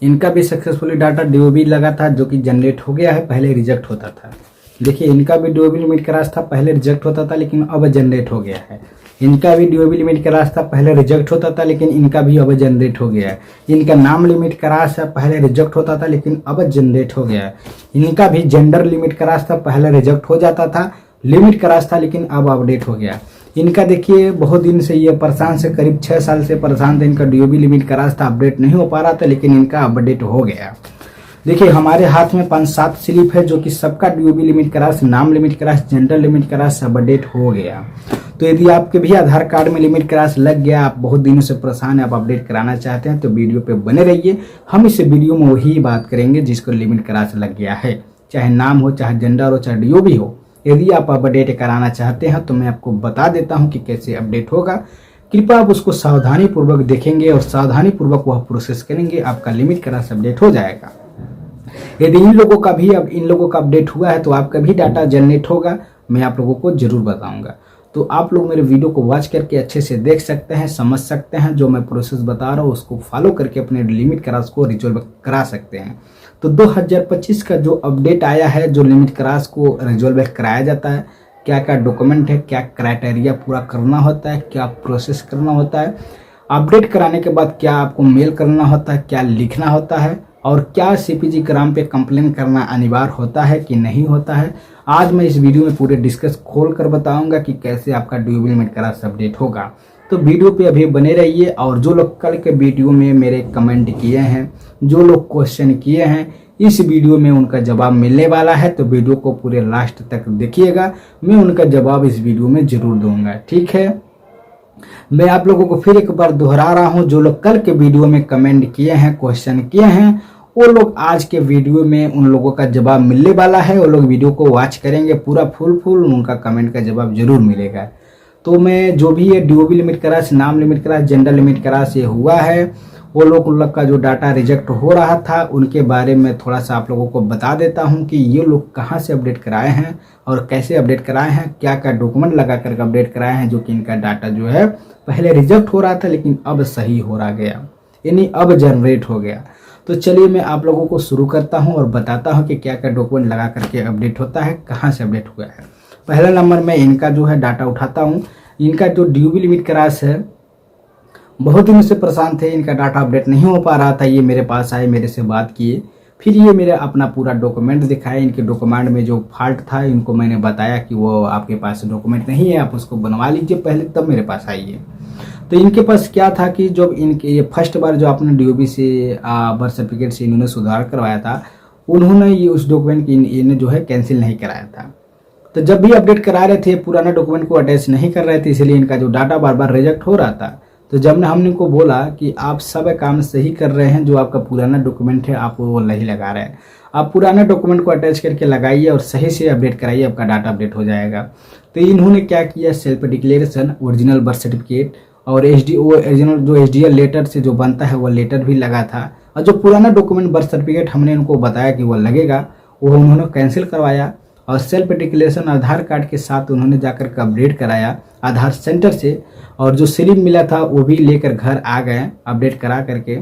इनका भी successfully data DOB लगा था जो कि जनरेट हो गया है, पहले रिजेक्ट होता था। देखिए इनका भी डीओबी लिमिट क्रॉस था, पहले रिजेक्ट होता था लेकिन अब जनरेट हो गया है। इनका भी डीओबी लिमिट क्रॉस था, पहले रिजेक्ट होता था लेकिन इनका भी अब जनरेट हो गया है। इनका नाम लिमिट क्रॉस है, पहले रिजेक्ट होता था लेकिन अब जनरेट हो गया है। इनका भी जेंडर लिमिट क्रॉस था, पहले रिजेक्ट हो जाता था, लिमिट क्रॉस था लेकिन अब अपडेट हो गया। इनका देखिए बहुत दिन से ये परेशान से, करीब 6 साल से परेशान थे। इनका डीओबी लिमिट क्रॉस था, अपडेट नहीं हो पा रहा था, लेकिन इनका अपडेट हो गया। देखिए हमारे हाथ में 5-7 स्लिप है जो कि सबका डीओबी लिमिट क्रॉस, नाम limit cross, gender limit cross update हो गया। तो यदि आपके भी आधार कार्ड में लिमिट क्रॉस लग गया, आप बहुत दिनों से परेशान है, आप अपडेट कराना चाहते हैं, तो वीडियो पे बने रहिए। हम इस वीडियो में वही बात करेंगे जिसको लिमिट क्रॉस लग गया है, चाहे नाम हो, चाहे जेंडर हो, चाहे डीओबी हो। यदि आप अपडेट कराना चाहते हैं तो मैं आपको बता देता हूं कि कैसे अपडेट होगा। कृपया आप उसको सावधानी पूर्वक देखेंगे और सावधानी पूर्वक वह प्रोसेस करेंगे, आपका लिमिट क्रॉस अपडेट हो जाएगा। यदि इन लोगों का अपडेट हुआ है तो आपका भी डाटा जनरेट होगा, मैं आप लोगों को जरूर बताऊंगा। तो आप लोग मेरे वीडियो को वॉच करके अच्छे से देख सकते हैं, समझ सकते हैं, जो मैं प्रोसेस बता रहा हूँ उसको फॉलो करके अपने लिमिट क्रॉस को रिजॉल्व करा सकते हैं। तो 2025 का जो अपडेट आया है, जो लिमिट क्रॉस को रिजॉल्व कराया जाता है, क्या क्या डॉक्यूमेंट है, क्या क्राइटेरिया पूरा करना होता है, क्या प्रोसेस करना होता है, अपडेट कराने के बाद क्या आपको मेल करना होता है, क्या लिखना होता है, और क्या सीपीजी ग्राम पे कंप्लेन करना अनिवार्य होता है कि नहीं होता है, आज मैं इस वीडियो में पूरे डिस्कस खोल कर बताऊंगा कि कैसे आपका डीओबी लिमिट क्रॉस अपडेट होगा। तो वीडियो पे अभी बने रहिए। और जो लोग कल के वीडियो में मेरे कमेंट किए हैं, जो लोग क्वेश्चन किए हैं, इस वीडियो में उनका जवाब मिलने वाला है, तो वीडियो को पूरे लास्ट तक देखिएगा, मैं उनका जवाब इस वीडियो में जरूर दूंगा। ठीक है, मैं आप लोगों को फिर एक बार दोहरा रहा हूं, जो लोग कल के वीडियो में कमेंट किए हैं, क्वेश्चन किए हैं, वो लोग आज के वीडियो में उन लोगों का जवाब मिलने वाला है। वो लोग वीडियो को वॉच करेंगे पूरा फुल, उनका कमेंट का जवाब जरूर मिलेगा। तो मैं जो भी ये डीओबी लिमिट क्रॉस, नाम limit cross, gender limit cross ये हुआ है, वो लोग का जो डाटा रिजेक्ट हो रहा था उनके बारे में थोड़ा सा आप लोगों को बता देता हूं कि ये लोग कहां से अपडेट कराए हैं और कैसे अपडेट कराए हैं, क्या क्या डॉक्यूमेंट लगा करके अपडेट कराए हैं, जो कि इनका डाटा जो है पहले रिजेक्ट हो रहा था लेकिन अब सही हो रहा गया, यानी अब जनरेट हो गया। तो चलिए मैं आप लोगों को शुरू करता हूं और बताता हूं कि क्या क्या डॉक्यूमेंट लगा करके अपडेट होता है, कहां से अपडेट हुआ है। पहला नंबर में इनका जो है डाटा उठाता हूं। इनका जो डीओबी लिमिट क्रॉस है, बहुत दिनों से परेशान थे, इनका डाटा अपडेट नहीं हो पा रहा था। ये मेरे पास आए, मेरे से बात किए, फिर ये मेरे अपना पूरा डॉक्यूमेंट दिखाए। इनके डॉक्यूमेंट में जो फॉल्ट था इनको मैंने बताया कि वो आपके पास डॉक्यूमेंट नहीं है, आप उसको बनवा लीजिए पहले, तब मेरे पास आइए। तो इनके पास क्या था कि जब इनके ये फर्स्ट बार जो आपने डीओबी से बर्थ सर्टिफिकेट से इन्होंने सुधार करवाया था, उन्होंने ये उस डॉक्यूमेंट की इन्हें जो है कैंसिल नहीं कराया था। तो जब भी अपडेट करा रहे थे पुराना डॉक्यूमेंट को अटैच नहीं कर रहे थे, इसलिए इनका जो डाटा बार बार रिजेक्ट हो रहा था। तो जब हमने इनको बोला कि आप सब काम सही कर रहे हैं, जो आपका पुराना डॉक्यूमेंट है आप वो नहीं लगा रहे हैं, आप पुराना डॉक्यूमेंट को अटैच करके लगाइए और सही से अपडेट कराइए, आपका डाटा अपडेट हो जाएगा। तो इन्होंने क्या किया, self declaration, original birth certificate और ओरिजिनल जो एसडीएल लेटर से जो बनता है वो लेटर भी लगा था, और जो पुराना डॉक्यूमेंट बर्थ सर्टिफिकेट हमने इनको बताया कि वो लगेगा, वो उन्होंने कैंसिल करवाया। और सेल्फ डिक्लेरेशन आधार कार्ड के साथ उन्होंने जाकर के अपडेट कराया आधार सेंटर से, और जो स्लिप मिला था वो भी लेकर घर आ गए अपडेट करा करके।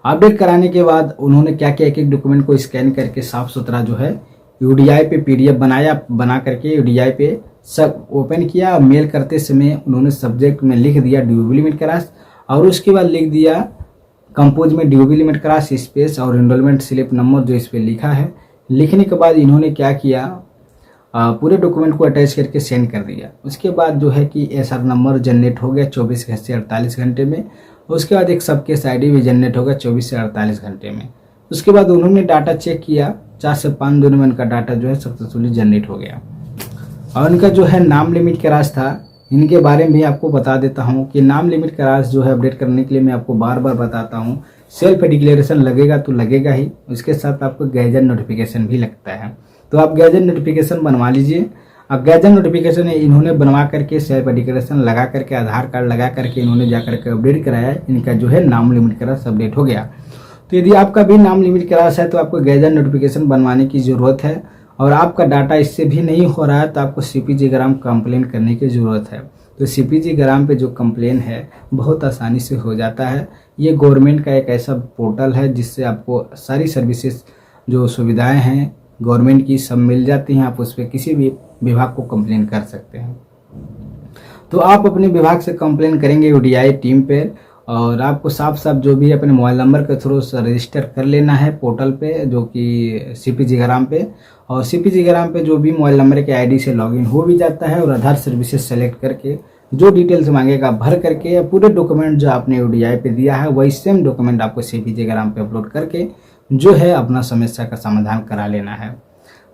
अपडेट कराने के बाद उन्होंने क्या किया, एक एक डॉक्यूमेंट को स्कैन करके साफ सुथरा जो है यूडीआई पे पीडीएफ बना करके यूडीआई पे सब ओपन किया। मेल करते समय उन्होंने सब्जेक्ट में लिख दिया डीओबी लिमिट क्रॉस, और उसके बाद लिख दिया कंपोज में डीओबी लिमिट क्रॉस स्पेस और एनरोलमेंट स्लिप नंबर जो इस पर लिखा है। लिखने के बाद इन्होंने क्या किया, पूरे डॉक्यूमेंट को अटैच करके सेंड कर दिया। उसके बाद जो है कि एसआर नंबर जनरेट हो गया 24 से 48 घंटे में। उसके बाद एक सबकेस आईडी भी जनरेट होगा 24 से 48 घंटे में। उसके बाद उन्होंने डाटा चेक किया, 4 से 5 दिनों में उनका डाटा जो है सक्सेसफुली जनरेट हो गया। और इनका जो है नाम लिमिट क्रॉस था, इनके बारे में भी आपको बता देता हूँ कि नाम लिमिट क्रॉस जो है अपडेट करने के लिए मैं आपको बार बार बताता हूँ, सेल्फ डिक्लेरेशन लगेगा तो लगेगा ही, उसके साथ आपको गैजेट नोटिफिकेशन भी लगता है। तो आप गैजेट नोटिफिकेशन बनवा लीजिए। अब गैजेट नोटिफिकेशन इन्होंने बनवा करके सेल्फ डिक्लेरेशन लगा करके आधार कार्ड लगा करके इन्होंने जाकर के अपडेट कराया, इनका जो है नाम लिमिट क्रॉस अपडेट हो गया। तो यदि आपका भी नाम लिमिट क्रॉस है तो आपको गैजेट नोटिफिकेशन बनवाने की ज़रूरत है, और आपका डाटा इससे भी नहीं हो रहा है तो आपको सीपीजी ग्राम कंप्लेन करने की ज़रूरत है। तो सीपीजी ग्राम पे जो कंप्लेन है बहुत आसानी से हो जाता है। ये गवर्नमेंट का एक ऐसा पोर्टल है जिससे आपको सारी सर्विसेज जो सुविधाएं हैं गवर्नमेंट की सब मिल जाती हैं। आप उस पर किसी भी विभाग को कंप्लेन कर सकते हैं। तो आप अपने विभाग से कंप्लेन करेंगे यूडीआई टीम पे, और आपको साफ साफ जो भी अपने मोबाइल नंबर के थ्रू रजिस्टर कर लेना है पोर्टल पे जो कि सीपीजी ग्राम पे। और सीपीजी ग्राम पे जो भी मोबाइल नंबर के आईडी से लॉगिन हो भी जाता है, और आधार सर्विसेज सेलेक्ट करके जो डिटेल्स मांगेगा भर करके पूरे डॉक्यूमेंट जो आपने यूडीआई पे दिया है वही सेम डॉक्यूमेंट आपको सीपीजी ग्राम पे अपलोड करके जो है अपना समस्या का समाधान करा लेना है।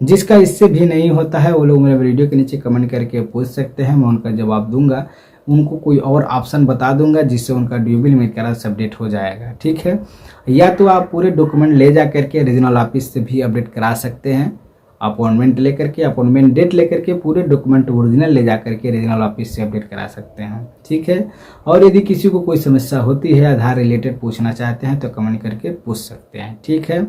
जिसका इससे भी नहीं होता है वो लोग मेरे वीडियो के नीचे कमेंट करके पूछ सकते हैं, मैं उनका जवाब दूंगा। उनको कोई और ऑप्शन बता दूंगा जिससे उनका ड्यूबल लिमिट का राशि अपडेट हो जाएगा, ठीक है। या तो आप पूरे डॉक्यूमेंट ले जा करके रीजनल ऑफिस से भी अपडेट करा सकते हैं, अपॉइंटमेंट लेकर के, अपॉइंटमेंट डेट लेकर के पूरे डॉक्यूमेंट ओरिजिनल ले जा करके रीजनल ऑफिस से अपडेट करा सकते हैं, ठीक है। और यदि किसी को कोई समस्या होती है आधार रिलेटेड पूछना चाहते हैं तो कमेंट करके पूछ सकते हैं, ठीक है।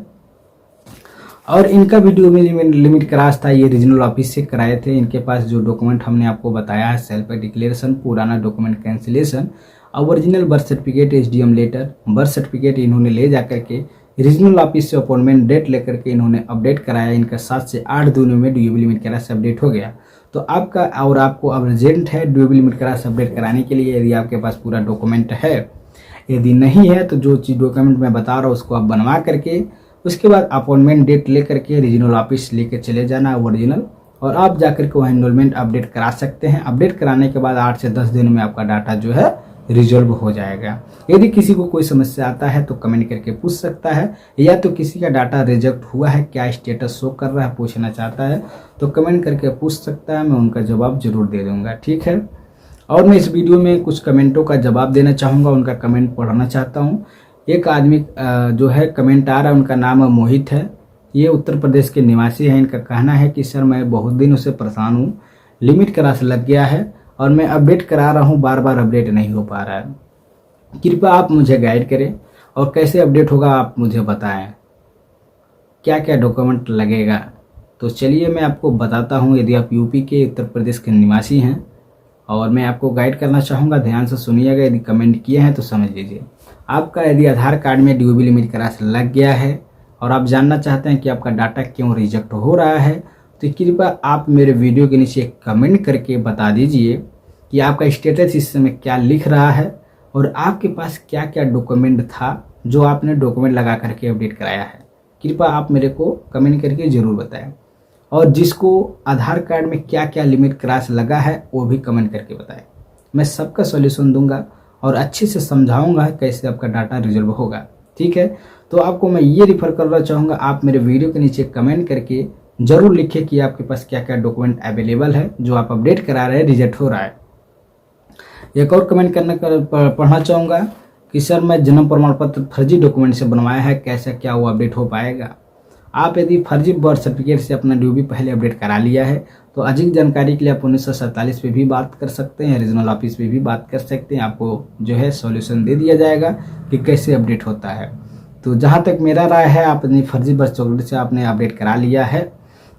और इनका भी ड्यूबल लिमिट क्रॉस था, ये रीजनल ऑफिस से कराए थे। इनके पास जो डॉक्यूमेंट हमने आपको बताया है सेल्फ डिक्लेरेशन, पुराना document cancellation, original birth certificate, SDM letter, birth certificate इन्होंने ले जा करके रीजनल ऑफिस से अपॉइंटमेंट डेट लेकर के इन्होंने अपडेट कराया। इनका 7 से 8 दिनों में ड्यूबल लिमिट क्रॉस अपडेट हो गया। तो आपका और आपको अर्जेंट है ड्यूबल लिमिट क्रॉस अपडेट कराने के लिए, यदि आपके पास पूरा डॉक्यूमेंट है। यदि नहीं है तो जो चीज़ डॉक्यूमेंट मैं बता रहा हूँ उसको आप बनवा करके उसके बाद अपॉइंटमेंट डेट लेकर के रीजनल ऑफिस लेकर चले जाना ओरिजिनल, और आप जाकर के वहाँ एनरोलमेंट अपडेट करा सकते हैं। अपडेट कराने के बाद 8 से 10 दिन में आपका डाटा जो है रिजॉल्व हो जाएगा। यदि किसी को कोई समस्या आता है तो कमेंट करके पूछ सकता है, या तो किसी का डाटा रिजेक्ट हुआ है क्या स्टेटस शो कर रहा है पूछना चाहता है तो कमेंट करके पूछ सकता है, मैं उनका जवाब जरूर दे दूंगा, ठीक है। और मैं इस वीडियो में कुछ कमेंटों का जवाब देना चाहूँगा, उनका कमेंट पढ़ना चाहता हूँ। एक आदमी जो है कमेंट आ रहा है, उनका नाम मोहित है, ये उत्तर प्रदेश के निवासी हैं। इनका कहना है कि सर मैं बहुत दिनों से परेशान हूँ, लिमिट क्रॉस लग गया है और मैं अपडेट करा रहा हूँ, बार बार अपडेट नहीं हो पा रहा है। कृपया आप मुझे गाइड करें और कैसे अपडेट होगा आप मुझे बताएं, क्या क्या डॉक्यूमेंट लगेगा। तो चलिए मैं आपको बताता हूँ। यदि आप यूपी के उत्तर प्रदेश के निवासी हैं और मैं आपको गाइड करना चाहूँगा, ध्यान से सुनिएगा। यदि कमेंट किए हैं तो समझ लीजिए। आपका यदि आधार कार्ड में ड्यूबल लिमिट क्रॉस लग गया है और आप जानना चाहते हैं कि आपका डाटा क्यों रिजेक्ट हो रहा है, तो कृपया आप मेरे वीडियो के नीचे कमेंट करके बता दीजिए कि आपका स्टेटस इस समय क्या लिख रहा है और आपके पास क्या क्या डॉक्यूमेंट था जो आपने डॉक्यूमेंट लगा करके अपडेट कराया है। कृपया आप मेरे को कमेंट करके ज़रूर बताएं। और जिसको आधार कार्ड में क्या क्या लिमिट क्रॉस लगा है वो भी कमेंट करके बताएं। मैं सबका सॉल्यूशन दूंगा और अच्छे से समझाऊंगा कैसे आपका डाटा रिजॉल्व होगा, ठीक है। तो आपको मैं ये रिफर करना चाहूँगा, आप मेरे वीडियो के नीचे कमेंट करके ज़रूर लिखिए कि आपके पास क्या क्या डॉक्यूमेंट अवेलेबल है जो आप अपडेट करा रहे हैं रिजेक्ट हो रहा है। एक और कमेंट पढ़ना चाहूँगा कि सर मैं जन्म प्रमाण पत्र फर्जी डॉक्यूमेंट से बनवाया है, कैसा क्या वो अपडेट हो पाएगा। आप यदि फर्जी बर्थ सर्टिफिकेट से अपना ड्यूबी पहले अपडेट करा लिया है तो अधिक जानकारी के लिए आप 1947 पे भी बात कर सकते हैं, रीजनल ऑफिस पे भी बात कर सकते हैं। आपको जो है सॉल्यूशन दे दिया जाएगा कि कैसे अपडेट होता है। तो जहाँ तक मेरा राय है, आप अपनी फर्जी बर्थ सर्टिफिकेट से आपने अपडेट करा लिया है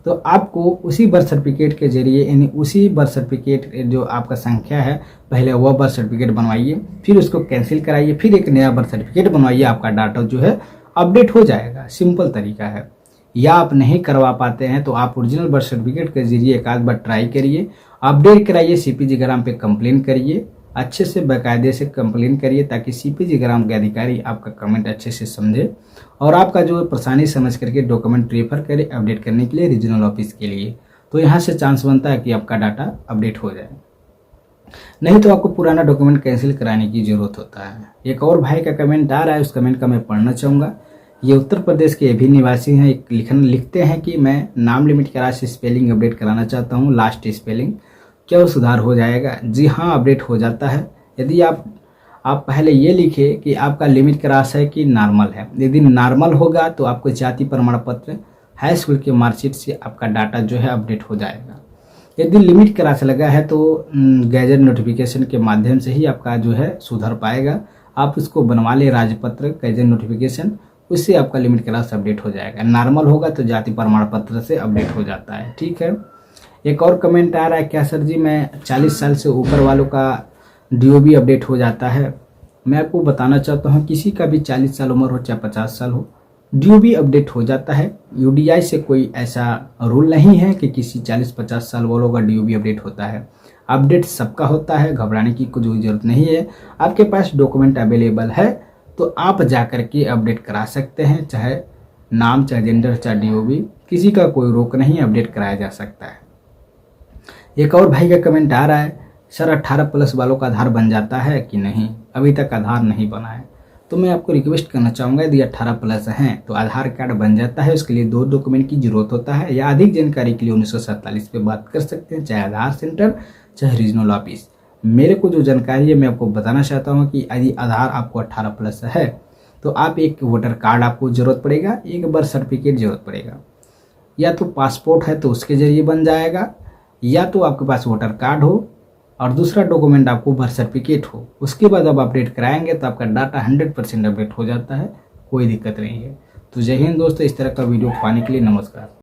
तो आपको उसी बर्थ सर्टिफिकेट के जरिए, यानी उसी बर्थ सर्टिफिकेट जो आपका संख्या है, पहले वह बर्थ सर्टिफिकेट बनवाइए, फिर उसको कैंसिल कराइए, फिर एक नया बर्थ सर्टिफिकेट बनवाइए, आपका डाटा जो है अपडेट हो जाएगा। सिंपल तरीका है। या आप नहीं करवा पाते हैं तो आप ओरिजिनल बर्थ सर्टिफिकेट के जरिए एक आध बार ट्राई करिए, अपडेट कराइए, सीपीजी ग्राम पे कंप्लेन करिए, अच्छे से बाकायदे से कंप्लेन करिए ताकि सीपीजी ग्राम के अधिकारी आपका कमेंट अच्छे से समझे और आपका जो परेशानी समझ करके डॉक्यूमेंट रेफर करे अपडेट करने के लिए रीजनल ऑफिस के लिए। तो यहाँ से चांस बनता है कि आपका डाटा अपडेट हो जाए, नहीं तो आपको पुराना डॉक्यूमेंट कैंसिल कराने की जरूरत होता है। एक और भाई का कमेंट आ रहा है, उस कमेंट का मैं पढ़ना चाहूँगा। ये उत्तर प्रदेश के भी निवासी हैं। एक लिखते हैं कि मैं नाम लिमिट के राशि स्पेलिंग अपडेट कराना चाहता हूँ, लास्ट स्पेलिंग, क्या वो सुधार हो जाएगा। जी हाँ, अपडेट हो जाता है। यदि आप पहले ये लिखे कि आपका लिमिट क्रॉस है कि नॉर्मल है। यदि नॉर्मल होगा तो आपको जाति प्रमाण पत्र, हाई स्कूल के मार्कशीट से आपका डाटा जो है अपडेट हो जाएगा। यदि लिमिट क्रॉस लगा है तो गैजेट नोटिफिकेशन के माध्यम से ही आपका जो है सुधर पाएगा। आप उसको बनवा ले राजपत्र गैजेट नोटिफिकेशन, उससे आपका लिमिट क्रॉस अपडेट हो जाएगा। नॉर्मल होगा तो जाति प्रमाण पत्र से अपडेट हो जाता है, ठीक है। एक और कमेंट आ रहा है, क्या सर जी मैं 40 साल से ऊपर वालों का DOB अपडेट हो जाता है? मैं आपको बताना चाहता हूँ, किसी का भी 40 साल उम्र हो चाहे 50 साल हो, DOB अपडेट हो जाता है। UDI से कोई ऐसा रूल नहीं है कि किसी 40-50 साल वालों का DOB अपडेट होता है। अपडेट सबका होता है, घबराने की कोई ज़रूरत नहीं है। आपके पास डॉक्यूमेंट अवेलेबल है तो आप जा कर के अपडेट करा सकते हैं, चाहे नाम, चाहे जेंडर, चाहे DOB, किसी का कोई रोक नहीं, अपडेट कराया जा सकता है। एक और भाई का कमेंट आ रहा है, सर 18+ वालों का आधार बन जाता है कि नहीं? अभी तक आधार नहीं बना है। तो मैं आपको रिक्वेस्ट करना चाहूँगा, यदि 18+ हैं तो आधार कार्ड बन जाता है। उसके लिए 2 डॉक्यूमेंट की जरूरत होता है, या अधिक जानकारी के लिए 1947 पे बात कर सकते हैं, चाहे आधार सेंटर चाहे रीजनल ऑफिस। मेरे को जो जानकारी है मैं आपको बताना चाहता हूँ कि यदि आधार आपको 18+ है तो आप एक वोटर कार्ड आपको ज़रूरत पड़ेगा, एक बर्थ सर्टिफिकेट ज़रूरत पड़ेगा, या तो पासपोर्ट है तो उसके ज़रिए बन जाएगा, या तो आपके पास वोटर कार्ड हो और दूसरा डॉक्यूमेंट आपको बर्थ सर्टिफिकेट हो। उसके बाद आप अपडेट कराएंगे तो आपका डाटा 100% अपडेट हो जाता है, कोई दिक्कत नहीं है। तो जय हिंद दोस्तों, इस तरह का वीडियो पाने के लिए नमस्कार।